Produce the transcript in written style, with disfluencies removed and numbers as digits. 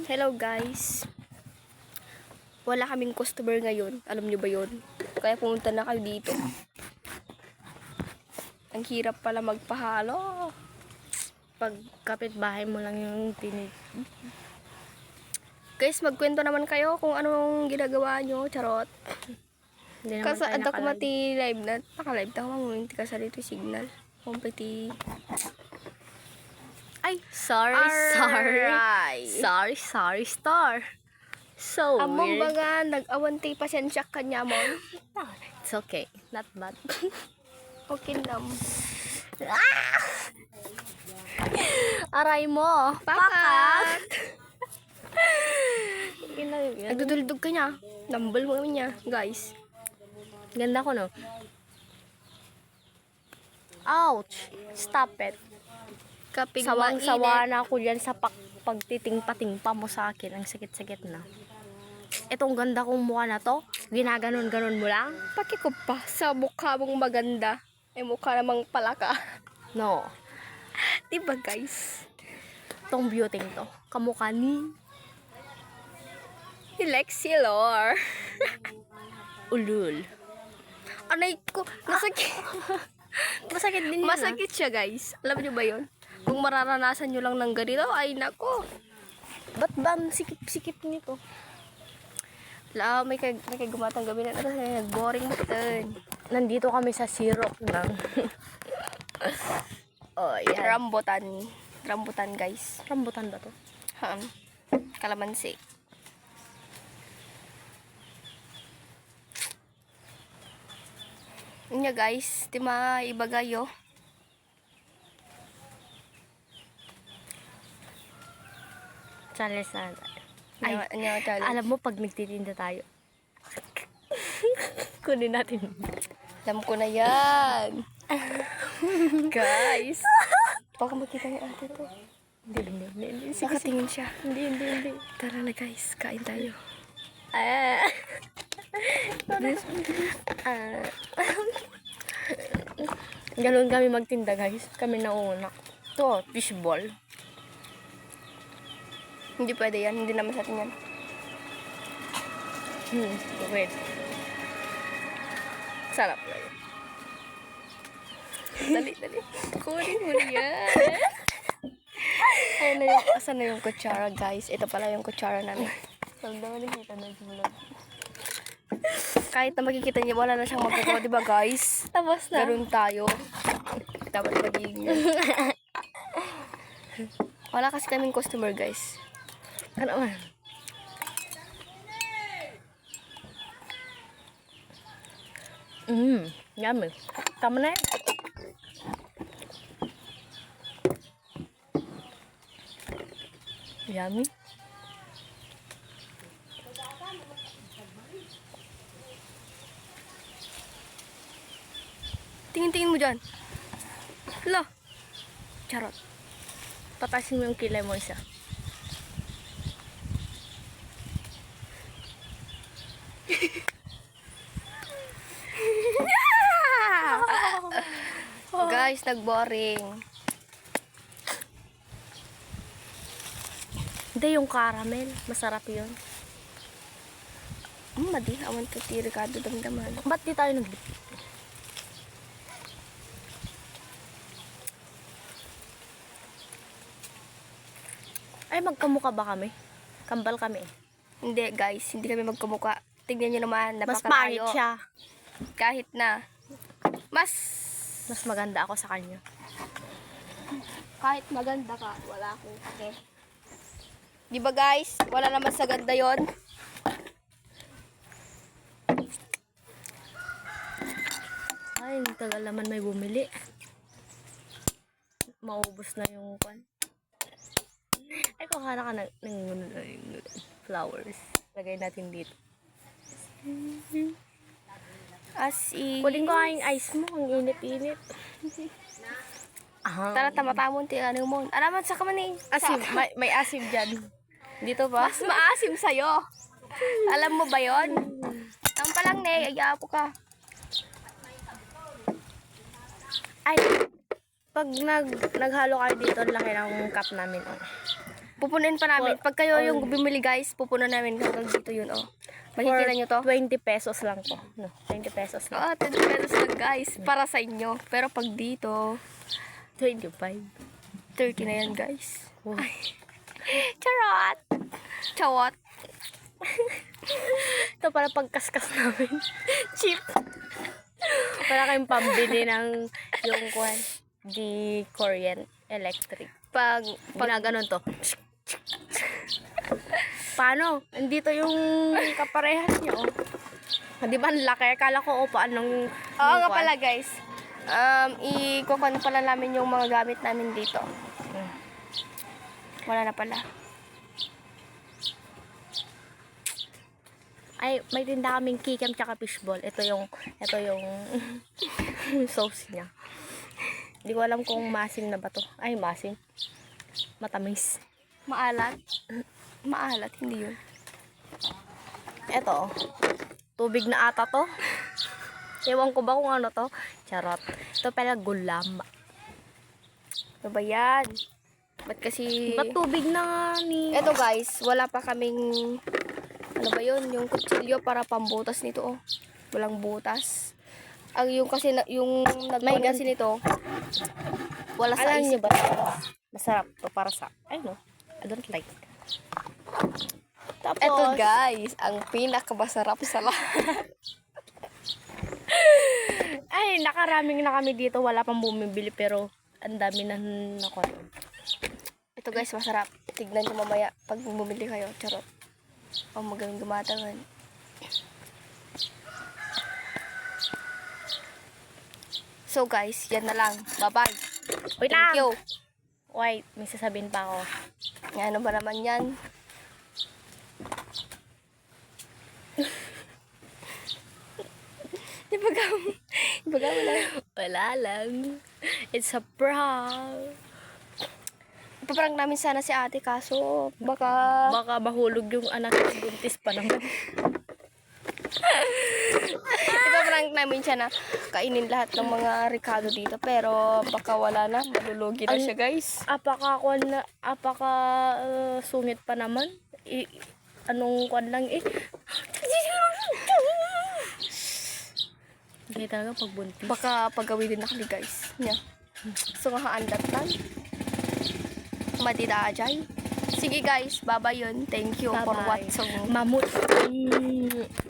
Hello guys. Wala kaming customer ngayon. Alam niyo ba 'yon? Kaya pumunta na kayo dito. Ang hirap pala magpahalo. Pag kapitbahay mo lang yung tinig. Guys, magkwento naman kayo kung anong ginagawa nyo. Charot. Hindi naman Kasi tayo ada ko nakalive. mati live na. Naka-live na ako. Hindi ka sa dito signal. Kompeti. Ay, sorry. Sorry, star. So Among weird. baga, nag-awanti pasensya kanya mo. It's okay. Not bad. Okay lang. Aray mo. Pakat! Yan. Nagduduldog ka niya. Nambal mo naman niya, guys. Ganda ko, no? Ouch. Stop it. Kapig Sawang-sawa na ako dyan sa pagtiting-patingpa mo sa akin. Ang sakit-sakit na. Itong ganda kong mukha na to, ginaganon-ganon mo lang? Pakiko pa sa mukha mong maganda. Ay mukha namang palaka. No. Diba guys? Itong beauty to, kamukha ni Lexi Lor. Ulul. Anay ko, masakit. Masakit din yun. Masakit siya guys. Alam niyo ba yun? Kung mararanasan nyo lang ng ganito, ay nako. Ba't ba ang sikip-sikip nito? May gumatang gabi na ito. Nag-boring mo ito. Nandito kami sa sirok ng oh, yan. Rambutan guys. Rambutan ba to? Kalamansi. Yun nga guys, di maibagayo. Challenge na tayo. Ay, Alam alam mo pag nagtitinda tayo. Kunin natin. Alam ko na yan. Guys. Baka makita niya ate to. Hindi. Nakatingin siya. Hindi. Tara na guys, kain tayo. Ganun kami magtinda guys. Kami nauna. To, fishball. Hindi pwede yan, hindi naman sa atin yan. Wait. Sarap na yun. Dali. Kunin mo yan. Asan na yung kutsara guys? Ito pala yung kutsara namin. Sabi nakita na vlog. Kahit na makikita niyo, wala na siyang magagawa, diba guys? Tapos na. Ganun tayo. Dapat magiging yun. Wala kasi kaming customer guys. Ano man? Yummy. Tama na yan. Yummy. Tingin-tingin mo dyan. Hala. Charot. Patasin mo yung kilay mo isa. Guys, nag-boring. Hindi, yung caramel. Masarap yun. Madi, awan to ti Ricardo damdaman. Ba't di tayo nag... Ay, magkamukha ba kami? Kambal kami eh. Hindi guys, hindi kami magkamukha. Tignan nyo naman, Mas pangit napakalayo. siya. Kahit na. Mas maganda ako sa kanya. Kahit maganda ka, wala akong pake. Di ba guys? Wala naman sa ganda yon. Ay, tagal naman may bumili. Maubos na yung kwan. Ay, kuhara ka ng flowers. Lagay natin dito. As in. Kuling ko ang ice mo. Ang init-init. Tara, tamatamon ti ano mo. Alaman sa kamaning. Asim. May asim dyan. Dito ba? Mas maasim sa'yo. Alam mo ba yon? Ang palang ne, ayapo ka. Ay, pag naghalo kayo dito, ang laki ng cup namin. Oh. Pupunin pa namin. Pag kayo yung bumili guys, pupunan namin hanggang dito yun, oh. Makikita nyo to? 20 pesos lang to. No, 20 pesos lang. 20 pesos lang guys, para sa inyo. Pero pag dito, 25. 30 na yan guys. Oh. Charot! Chawat! Ito para pagkaskas namin. Cheap. Para kayong pambili ng yung kwan, di Korean electric. Pag Ginaganon to. Paano? Nandito yung kaparehas niyo. Oh. Di ba ang laki? Kala ko upaan ng... Oo nga pala guys. Ikukuha pala namin yung mga gamit namin dito. Wala na pala. Ay, may tinda kaming kikiam tsaka fishball. Ito yung sauce niya. Hindi ko alam kung masim na ba to. Ay, masim. Matamis. Maalat. Maalat, hindi yun. Ito, tubig na ata to. Ewan ko ba kung ano to. Charot. Ito pala gulam. Ano ba yan? Ba't kasi... Ba't tubig na nga ni... Eto guys, wala pa kaming... Ano ba yun? Yung kutsilyo para pambutas nito, oh. Walang butas. Ang yung kasi, yung nagkuhan kasi nito, wala sa Alam niyo isip. ba? Masarap to para sa... I know. I don't like. Tapos... Eto guys, ang pinakamasarap sa lahat. Ay, nakaraming na kami dito. Wala pang bumibili pero ang dami na nakuha. Ito guys, masarap. Tignan nyo mamaya pag bumili kayo. Charot. O magaling gumatangan. So guys, yan na lang. Bye-bye. Wait Thank lang! you. Wait, may sasabihin pa ako. Ano ba naman yan? Ibaga mo lang. Wala lang. It's a prank. Ipaprank namin sana si ate kaso baka... Baka mahulog yung anak at buntis pa naman. Ipaprank namin siya na kainin lahat ng mga Ricardo dito pero baka wala na. Malulugi na siya guys. Apaka sungit pa naman. Anong kwan lang eh. Hindi talaga pag buntis. Baka pagawin din na kami guys. Nya. So nga haandat lang. Madida ajay. Sige guys, bye-bye yun. Thank you for Bye-bye. watching. Mamut.